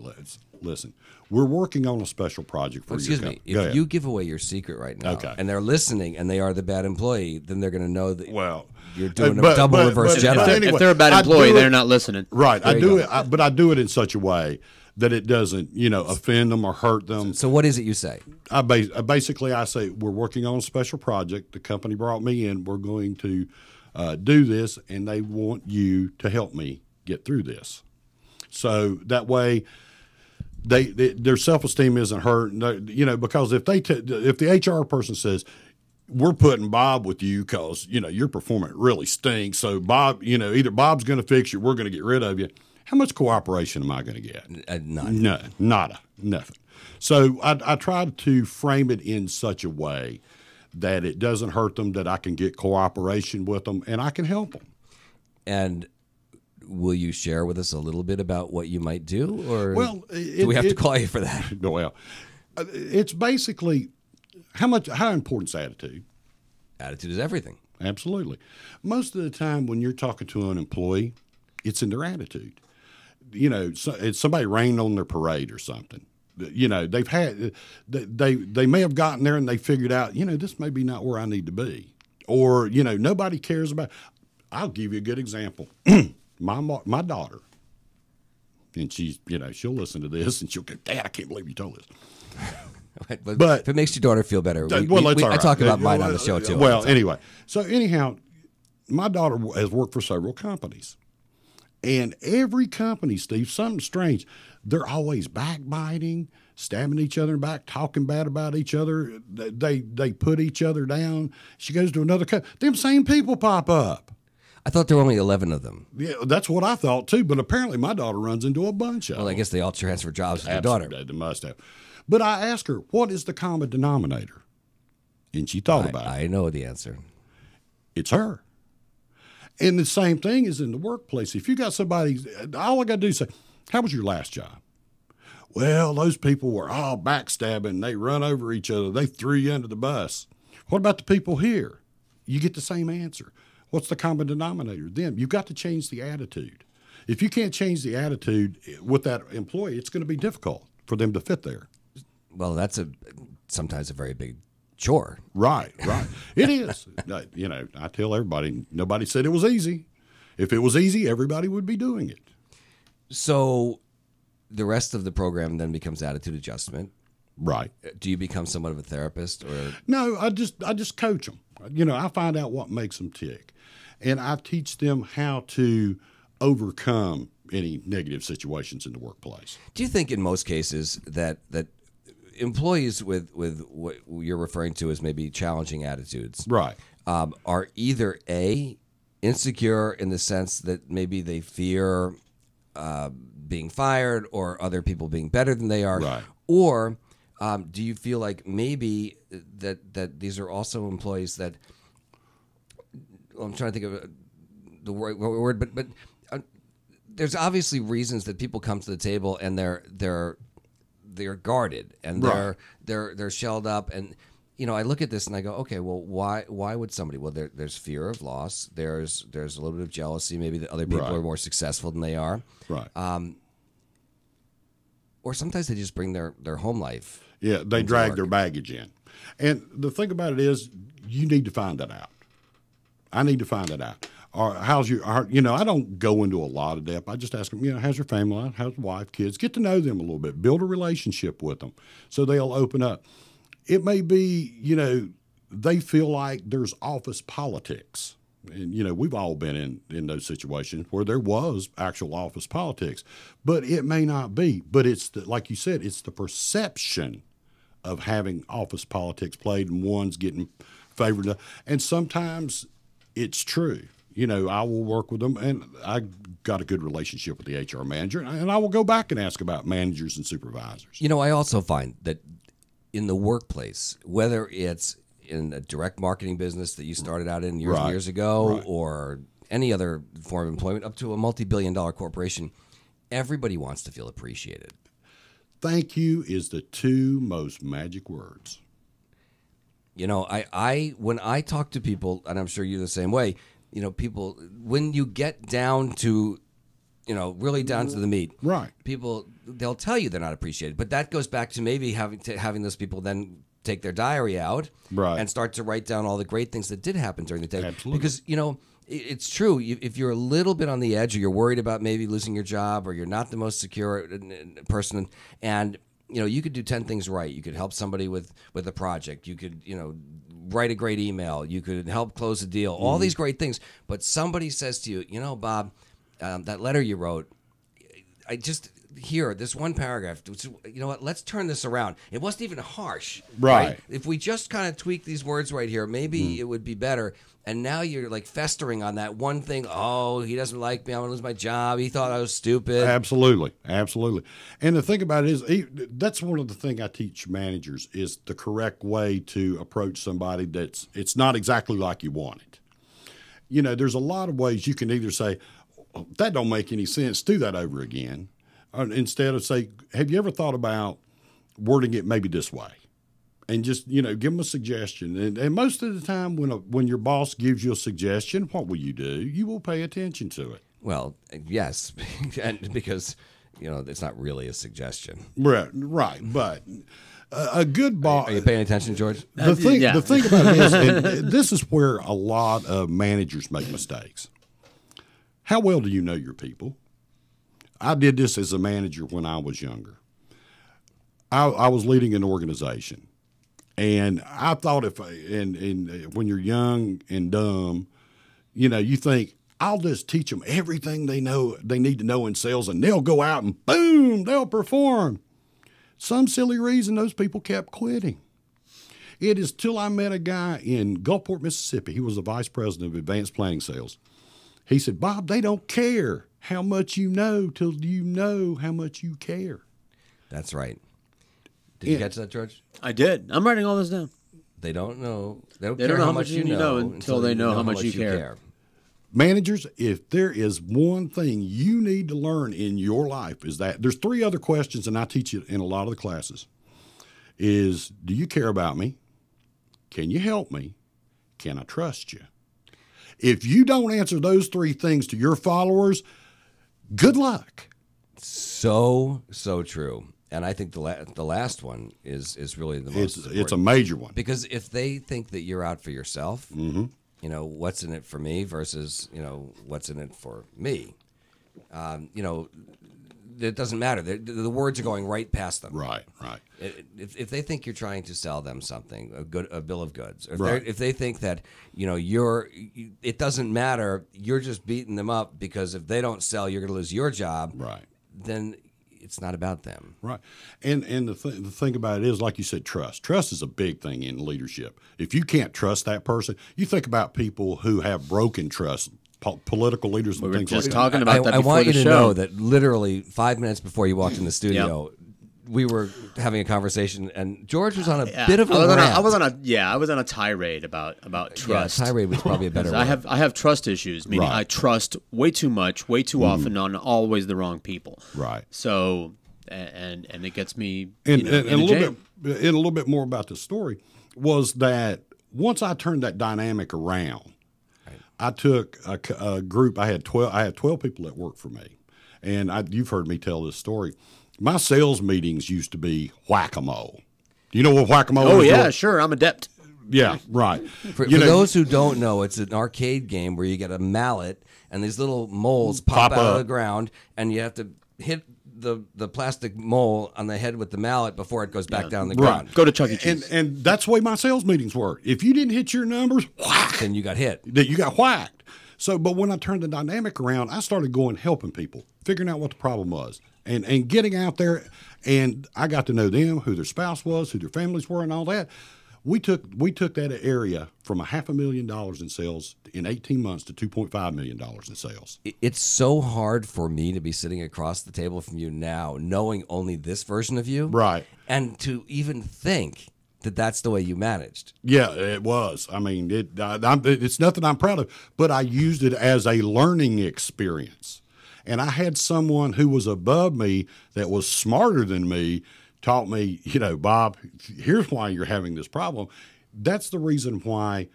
listen, we're working on a special project for you. Excuse me. If you give away your secret right now, Okay. and they're listening and they are the bad employee, then they're going to know that Well, you're doing but- a double but- reverse but- Jedi. but anyway, If they're a bad I employee, do it- they're not listening. Right. There I you do go. it, but I do it in such a way that it doesn't, offend them or hurt them. So what is it you say? Basically, I say, we're working on a special project. The company brought me in. We're going to do this, and they want you to help me get through this. So that way, their self-esteem isn't hurt. Because if the HR person says, we're putting Bob with you because, your performance really stinks. So Bob, either Bob's going to fix you, we're going to get rid of you. How much cooperation am I going to get? None. No, nada, nothing. So I try to frame it in such a way that it doesn't hurt them, that I can get cooperation with them, and I can help them. And will you share with us a little bit about what you might do, or do we have to call you for that? Well, it's basically how important is attitude? Attitude is everything. Absolutely. Most of the time when you're talking to an employee, it's in their attitude. It's somebody rained on their parade or something. They've had they may have gotten there and they figured out, this may be not where I need to be, or nobody cares about. I'll give you a good example. My daughter, and she's she'll listen to this and she'll go, Dad, I can't believe you told us. But if it makes your daughter feel better, that's all right. I talk about mine on the show too. Well, anyway, so anyhow, my daughter has worked for several companies. And every company, Steve, something strange. They're always backbiting, stabbing each other in the back, talking bad about each other. They put each other down. She goes to another company. Them same people pop up. I thought there were only 11 of them. Yeah, that's what I thought too. But apparently my daughter runs into a bunch of them. Well, I guess they all transfer jobs with your daughter. They must have. But I asked her, what is the common denominator? And she thought about it. I know the answer. It's her. And the same thing is in the workplace. If you got somebody, all I got to do is say, how was your last job? Well, those people were all backstabbing. They run over each other. They threw you under the bus. What about the people here? You get the same answer. What's the common denominator? Them. You've got to change the attitude. If you can't change the attitude with that employee, it's going to be difficult for them to fit there. Well, that's sometimes a very big chore. Right. It is. I tell everybody, nobody said it was easy. If it was easy, everybody would be doing it. So the rest of the program then becomes attitude adjustment. Right. Do you become somewhat of a therapist, or? No, I just coach them. I find out what makes them tick, and I teach them how to overcome any negative situations in the workplace. Do you think in most cases that employees with what you're referring to as maybe challenging attitudes, right, are either A, insecure in the sense that maybe they fear being fired or other people being better than they are, right, or do you feel like maybe that these are also employees that, I'm trying to think of the right word, but there's obviously reasons that people come to the table and they're guarded and right, they're shelled up, and I look at this and I go, okay, well, why would somebody? Well, there's fear of loss. There's a little bit of jealousy, maybe that other people are more successful than they are. Right. Or sometimes they just bring their home life. Yeah, they drag their baggage in. And the thing about it is, you need to find that out. I need to find that out. Or how's your, I don't go into a lot of depth. I just ask them, how's your family life? How's the wife, kids? Get to know them a little bit. Build a relationship with them so they'll open up. It may be, they feel like there's office politics. And, we've all been in those situations where there was actual office politics. But it may not be. But it's, like you said, it's the perception of having office politics played and one's getting favored. And sometimes it's true. I will work with them, and I got a good relationship with the HR manager, and I will go back and ask about managers and supervisors. I also find that in the workplace, whether it's in a direct marketing business that you started out in years and years ago, or any other form of employment, up to a multi-billion-dollar corporation, everybody wants to feel appreciated. Thank you is the two most magic words. I when I talk to people, and I'm sure you're the same way, people, when you get down to, really down to the meat, right? People, they'll tell you they're not appreciated, but that goes back to maybe having those people then take their diary out, right, and start to write down all the great things that did happen during the day. Absolutely. Because it's true. If you're a little bit on the edge, or you're worried about maybe losing your job, or you're not the most secure person, and you could do 10 things right. You could help somebody with a project. You could, write a great email. You could help close a deal. All these great things. But somebody says to you, Bob, that letter you wrote, I just here, this one paragraph, you know what, let's turn this around. It wasn't even harsh. Right. If we just kind of tweak these words right here, maybe it would be better. And now you're like festering on that one thing. Oh, he doesn't like me. I'm going to lose my job. He thought I was stupid. Absolutely. Absolutely. And the thing about it is, that's one of the things I teach managers is the correct way to approach somebody it's not exactly like you want it. There's a lot of ways you can either say, oh, that don't make any sense, do that over again. Or instead of say, have you ever thought about wording it maybe this way? And just, give them a suggestion. And most of the time when your boss gives you a suggestion, what will you do? You will pay attention to it. Well, yes, and because, it's not really a suggestion. Right. But a good boss... Are you paying attention, George? The thing about this, and this is where a lot of managers make mistakes. How well do you know your people? I did this as a manager when I was younger. I was leading an organization. And I thought when you're young and dumb, you think, I'll just teach them everything they need to know in sales, and they'll go out and boom, they'll perform. Some silly reason those people kept quitting. It is till I met a guy in Gulfport, Mississippi. He was the vice president of advanced planning sales. He said, Bob, they don't care how much you know till you know how much you care. That's right. Did you catch that, George? I did. I'm writing all this down. They don't know. They don't care know how how much much you know until they know how much you care. Managers, if there is one thing you need to learn in your life, is that there's 3 other questions, and I teach it in a lot of the classes, is do you care about me? Can you help me? Can I trust you? If you don't answer those 3 things to your followers, good luck. So true. And I think the last one is really the most important. It's a major one. Because if they think that you're out for yourself, what's in it for me versus, what's in it for me, it doesn't matter. The words are going right past them. Right. If they think you're trying to sell them something, a bill of goods, or right. if they think that, it doesn't matter, you're just beating them up because if they don't sell, you're going to lose your job. Right. Then it's not about them. Right. And the thing about it is, like you said, trust. Trust is a big thing in leadership. If you can't trust that person, you think about people who have broken trust, political leaders and things like that. We were just talking about that before the show. I want you to know that literally 5 minutes before you walked in the studio, we were having a conversation, and George was on a bit of a rant. I was on a tirade about trust. Yeah, tirade was probably a better word. I have trust issues, meaning Right. I trust way too much, way too often on always the wrong people. Right. So and it gets me And in a a jam. little bit more about the story was that once I turned that dynamic around, I took a group. I had 12 people that worked for me, and you've heard me tell this story. My sales meetings used to be whack-a-mole. Do you know what whack-a-mole is? Oh, yeah, sure. I'm adept. Yeah, right. For those who don't know, it's an arcade game where you get a mallet and these little moles pop out of the ground, and you have to hit the plastic mole on the head with the mallet before it goes back down the ground. Go to Chuck E. Cheese. And that's the way my sales meetings were. If you didn't hit your numbers, whack, Then you got hit. that you got whacked. So, but when I turned the dynamic around, I started going helping people, figuring out what the problem was, and getting out there. And I got to know them, who their spouse was, who their families were, and all that. We took that area from $500,000 in sales in 18 months to $2.5 million in sales. It's so hard for me to be sitting across the table from you now, knowing only this version of you. Right. And to even think that that's the way you managed. Yeah, it was. I mean, it's nothing I'm proud of, but I used it as a learning experience. And I had someone who was above me that was smarter than me taught me, Bob, here's why you're having this problem. That's the reason why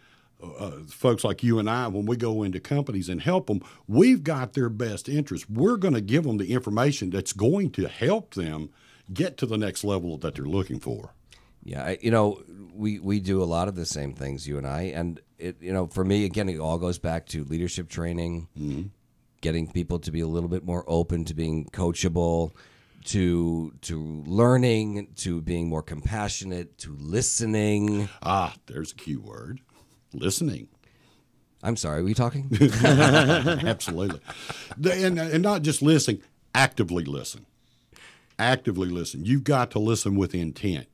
folks like you and I, when we go into companies and help them, we've got their best interest. We're going to give them the information that's going to help them get to the next level that they're looking for. Yeah, we do a lot of the same things, you and I. And, for me, again, it all goes back to leadership training, getting people to be a little bit more open to being coachable, to learning, to being more compassionate, to listening. There's a key word. Listening. I'm sorry, were you talking? Absolutely. And not just listening, actively listen. Actively listen. You've got to listen with intent.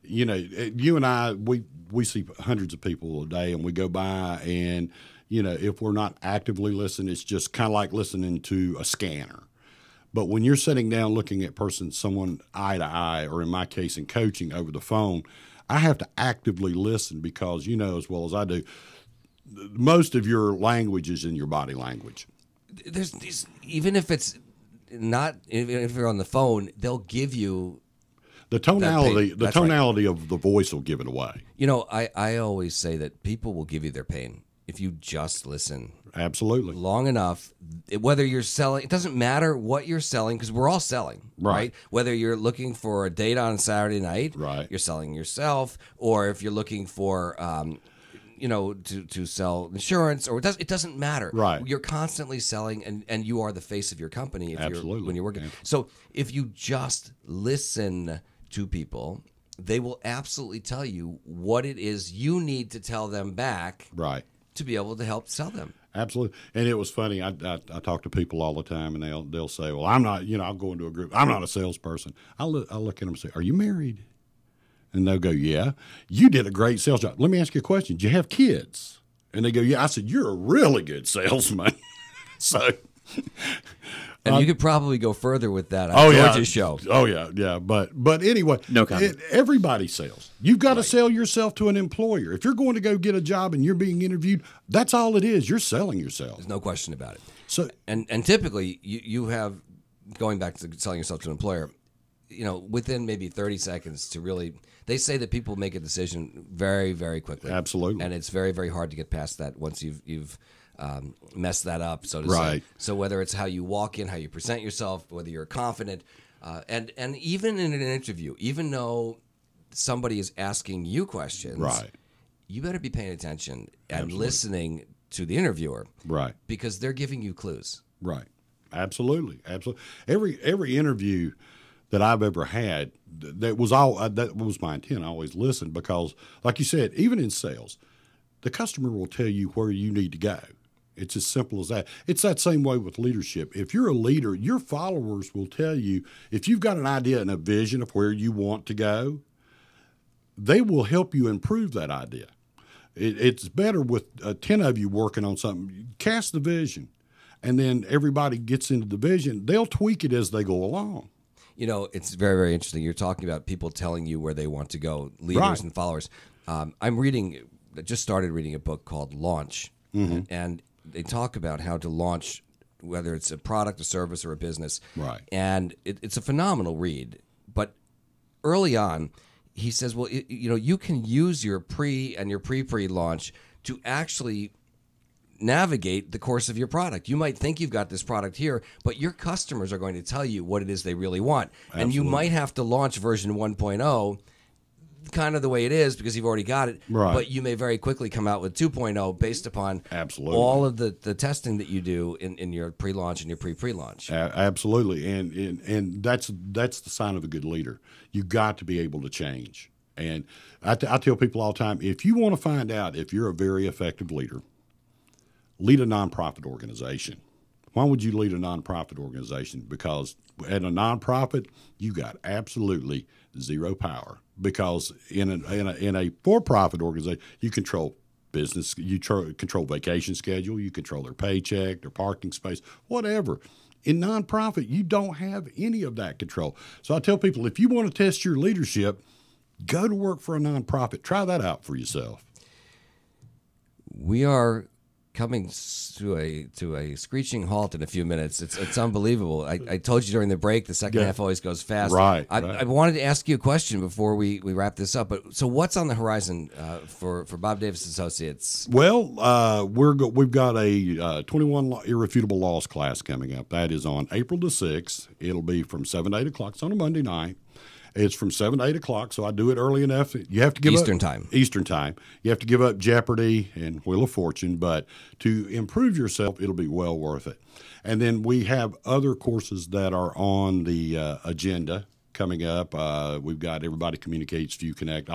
You and I, we see hundreds of people a day, and we go by, and, if we're not actively listening, it's just kind of like listening to a scanner. But when you're sitting down looking at someone eye to eye, or in my case in coaching over the phone, I have to actively listen because you know as well as I do, most of your language is in your body language. There's these, even if it's not, if you're on the phone, they'll give you the tonality. The tonality of the voice will give it away. I always say that people will give you their pain if you just listen. Absolutely. Long enough, whether you're selling, it doesn't matter what you're selling because we're all selling, right? Whether you're looking for a date on Saturday night, right, you're selling yourself, or if you're looking for, to sell insurance, or it doesn't matter. Right. You're constantly selling, and you are the face of your company when you're working. Yeah. So if you just listen to people, they will absolutely tell you what it is you need to tell them back, right, to be able to help sell them. Absolutely. And it was funny. I talk to people all the time, and they'll say, well, I'm not, I'll go into a group. I'm not a salesperson. I'll look at them and say, are you married? And they'll go, yeah. You did a great sales job. Let me ask you a question. Do you have kids? And they go, yeah. I said, you're a really good salesman. So. And you could probably go further with that on George's show. Oh, yeah, yeah. But anyway, no comment. Everybody sells. You've got to sell yourself to an employer. If you're going to go get a job and you're being interviewed, that's all it is. You're selling yourself. There's no question about it. So, and typically, you have, going back to selling yourself to an employer, within maybe 30 seconds to really, they say that people make a decision very, very quickly. Absolutely. And it's very, very hard to get past that once you've mess that up, so to say. Right. So whether it's how you walk in, how you present yourself, whether you're confident, and even in an interview, even though somebody is asking you questions, right, you better be paying attention and Absolutely. Listening to the interviewer, right, because they're giving you clues. Right. Absolutely. Every interview that I've ever had, that was my intent. I always listened because, like you said, even in sales, the customer will tell you where you need to go. It's as simple as that. It's that same way with leadership. If you're a leader, your followers will tell you, if you've got an idea and a vision of where you want to go, they will help you improve that idea. It's better with 10 of you working on something. Cast the vision, and then everybody gets into the vision. They'll tweak it as they go along. It's very, very interesting. You're talking about people telling you where they want to go, leaders and followers. I just started reading a book called Launch, and they talk about how to launch, whether it's a product, a service, or a business. Right. And it's a phenomenal read. But early on, he says, well, you can use your pre and your pre-launch to actually navigate the course of your product. You might think you've got this product here, but your customers are going to tell you what it is they really want. Absolutely. And you might have to launch version 1.0 kind of the way it is because you've already got it. Right. But you may very quickly come out with 2.0 based upon Absolutely. all of the testing that you do in your pre-launch and your pre-launch. Absolutely. And that's the sign of a good leader. You got to be able to change. And I tell people all the time, if you want to find out if you're a very effective leader, lead a nonprofit organization. Why would you lead a nonprofit organization? Because at a nonprofit, you got absolutely zero power. Because in a for-profit organization, you control business, you control vacation schedule, you control their paycheck, their parking space, whatever. In nonprofit, you don't have any of that control. So I tell people, if you want to test your leadership, go to work for a nonprofit. Try that out for yourself. We are coming to a screeching halt in a few minutes. It's unbelievable. I told you during the break, the second half always goes fast. Right. I wanted to ask you a question before we wrap this up. But so what's on the horizon for Bob Davis Associates? Well, we've got a 21 irrefutable laws class coming up. That is on April the 6th. It'll be from 7 to 8 o'clock. It's on a Monday night. It's from 7 to 8 o'clock, so I do it early enough. You have to give Eastern up time. Eastern time. You have to give up Jeopardy and Wheel of Fortune, but to improve yourself, it'll be well worth it. And then we have other courses that are on the agenda coming up. We've got Everybody Communicates, Few Connect.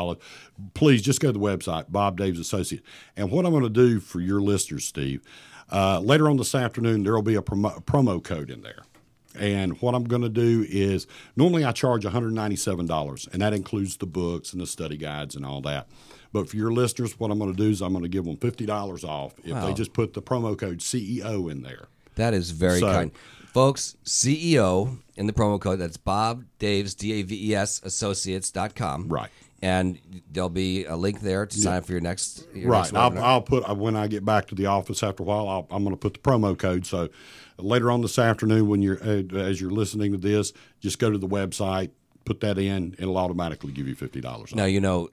Please just go to the website, Bob Davis Associate. And what I'm going to do for your listeners, Steve, later on this afternoon, there will be a promo code in there. And what I'm going to do is normally I charge $197, and that includes the books and the study guides and all that. But for your listeners, what I'm going to do is I'm going to give them $50 off if they just put the promo code CEO in there. That is very kind. Folks, CEO in the promo code, that's Bob Daves, DAVES, Associates.com. Right. And there'll be a link there to sign up for your next right. Next I'll put, when I get back to the office after a while, I'm going to put the promo code. So later on this afternoon, when as you're listening to this, just go to the website, put that in, it'll automatically give you $50 off. Now,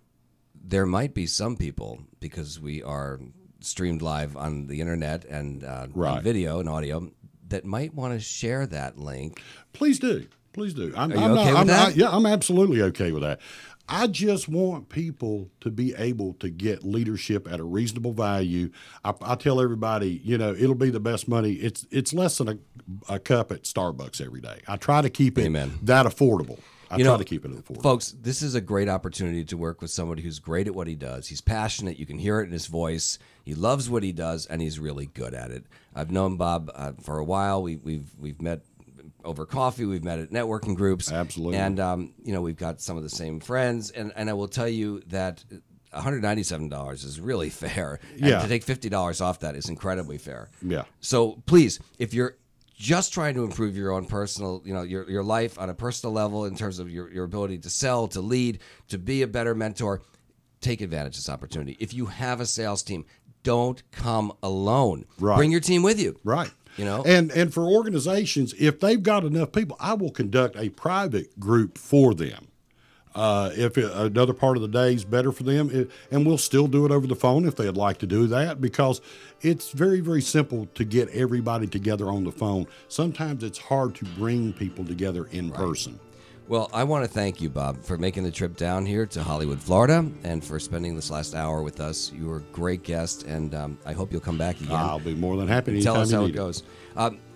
there might be some people, because we are streamed live on the internet and on video and audio, that might want to share that link. Please do. Please do. Are you okay with that? Yeah, I'm absolutely okay with that. I just want people to be able to get leadership at a reasonable value. I tell everybody, it'll be the best money. It's less than a cup at Starbucks every day. I try to keep it that affordable. I try to keep it affordable. Folks, this is a great opportunity to work with somebody who's great at what he does. He's passionate. You can hear it in his voice. He loves what he does, and he's really good at it. I've known Bob for a while. We've met over coffee. We've met at networking groups. Absolutely. And, we've got some of the same friends. And I will tell you that $197 is really fair. And to take $50 off that is incredibly fair. Yeah. So please, if you're just trying to improve your own personal, your life on a personal level in terms of your ability to sell, to lead, to be a better mentor, take advantage of this opportunity. If you have a sales team, don't come alone. Right. Bring your team with you. Right. And for organizations, if they've got enough people, I will conduct a private group for them. If another part of the day is better for them, and we'll still do it over the phone if they'd like to do that, because it's very, very simple to get everybody together on the phone. Sometimes it's hard to bring people together in person. Well, I want to thank you, Bob, for making the trip down here to Hollywood, Florida, and for spending this last hour with us. You were a great guest, and I hope you'll come back again. I'll be more than happy to tell us how it goes.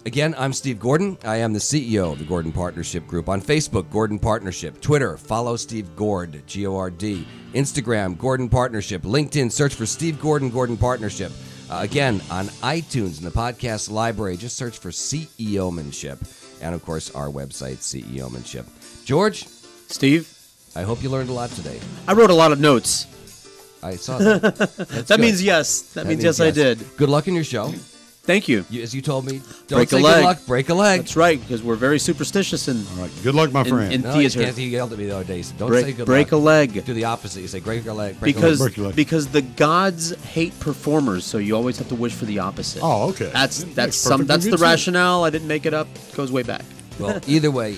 Again, I'm Steve Gordon. I am the CEO of the Gordon Partnership Group. On Facebook, Gordon Partnership. Twitter, follow Steve Gord, G-O-R-D. Instagram, Gordon Partnership. LinkedIn, search for Steve Gordon, Gordon Partnership. Again, on iTunes in the podcast library, just search for CEOmanship. And, of course, our website, CEOmanship. George? Steve? I hope you learned a lot today. I wrote a lot of notes. I saw that. That means yes. That means yes, I did. Good luck in your show. Thank you. As you told me, don't break say a leg. Good luck, break a leg. That's right, because we're very superstitious in All right. Good luck, my friend. In no, theater. He yelled at me the other day. So don't break, say good break luck. a leg. Do the opposite. You say break a leg. Because leg. the gods hate performers, so you always have to wish for the opposite. Oh, okay. That's perfectly the good sense. rationale. I didn't make it up. It goes way back. Well, either way,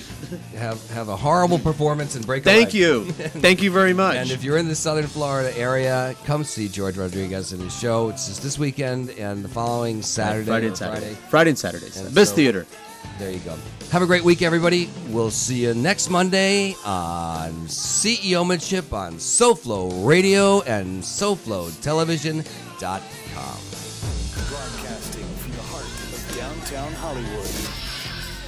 have a horrible performance and break a Thank leg. you. Thank you very much. And if you're in the Southern Florida area, come see George Rodriguez and his show. It's just this weekend and the following Saturday. Friday and Saturday. Friday and Saturdays. And Best so- Theater. There you go. Have a great week, everybody. We'll see you next Monday on CEOmanship on SoFlo Radio and SoFloTelevision.com. Broadcasting from the heart of downtown Hollywood.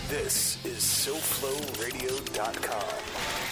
This is SoFloRadio.com.